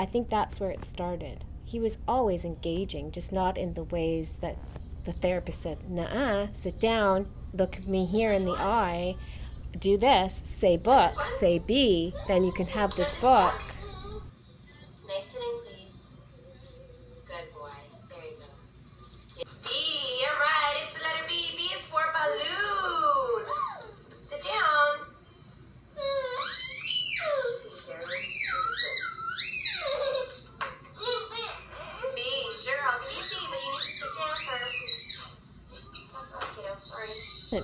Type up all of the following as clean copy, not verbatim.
I think that's where it started. He was always engaging, just not in the ways that the therapist said, "Nuh-uh, sit down, look me here in the eye, do this, say book, say B, then you can have this book." Nice sitting, please. Good boy. There you go. B, you're right. It's the letter B. B is for balloon. Sit down. See, Sarah, this is it. B, sure, I'll give you a B, but you need to sit down first. Tough luck, kiddo. Sorry.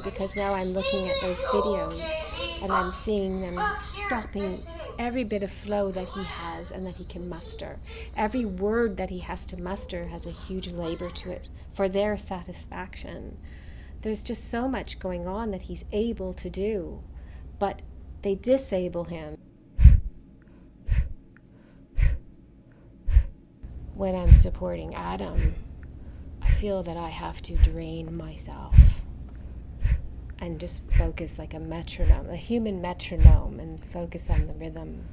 Because now I'm looking at those videos and I'm seeing them stopping every bit of flow that he has and that he can muster. Every word that he has to muster has a huge labor to it for their satisfaction. There's just so much going on that he's able to do, but they disable him. When I'm supporting Adam, I feel that I have to drain myself and just focus like a metronome, a human metronome, and focus on the rhythm.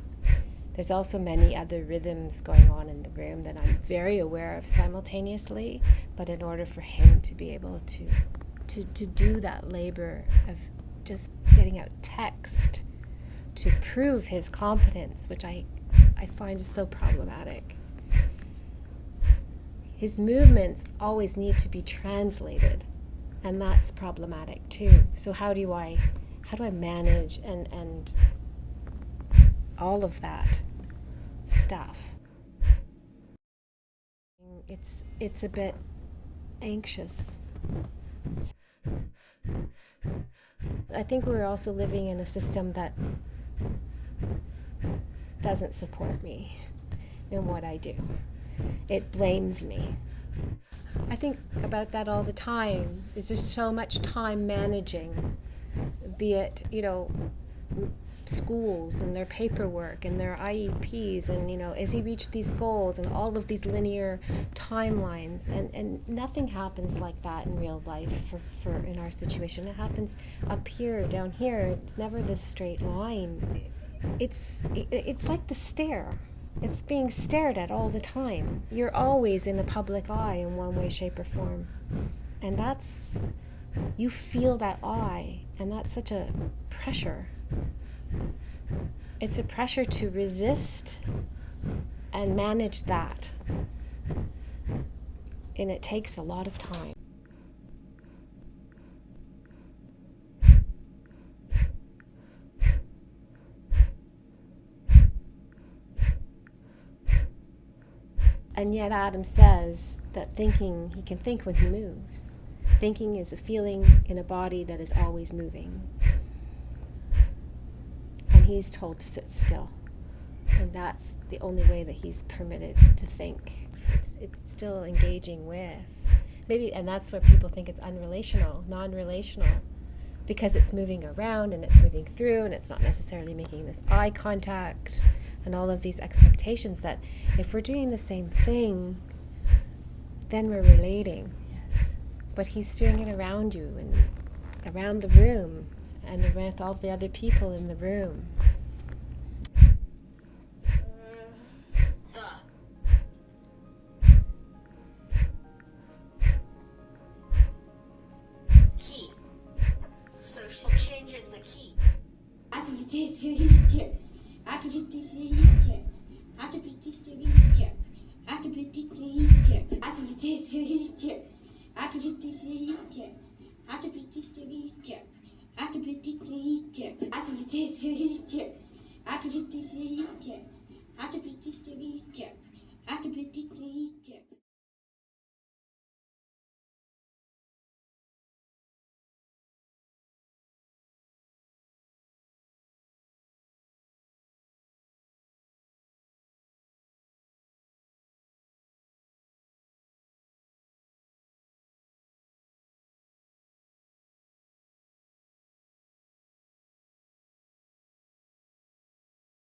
There's also many other rhythms going on in the room that I'm very aware of simultaneously, but in order for him to be able to do that labor of just getting out text to prove his competence, which I find is so problematic. His movements always need to be translated, and that's problematic too. So how do I manage and all of that stuff? It's a bit anxious. I think we're also living in a system that doesn't support me in what I do. It blames me. I think about that all the time. There's just so much time managing, be it, schools and their paperwork and their IEPs and, as he reached these goals and all of these linear timelines, and nothing happens like that in real life for in our situation. It happens up here, down here. It's never this straight line. It's like the stare. It's being stared at all the time. You're always in the public eye in one way, shape, or form. And you feel that eye, and that's such a pressure. It's a pressure to resist and manage that. And it takes a lot of time. And yet Adam says that he can think when he moves. Thinking is a feeling in a body that is always moving. And he's told to sit still. And that's the only way that he's permitted to think. It's still engaging with. Maybe, and that's where people think it's unrelational, non-relational. Because it's moving around and it's moving through and it's not necessarily making this eye contact. And all of these expectations that if we're doing the same thing, then we're relating. Yes. But he's doing it around you and around the room and with all the other people in the room. Key. So she changes the key.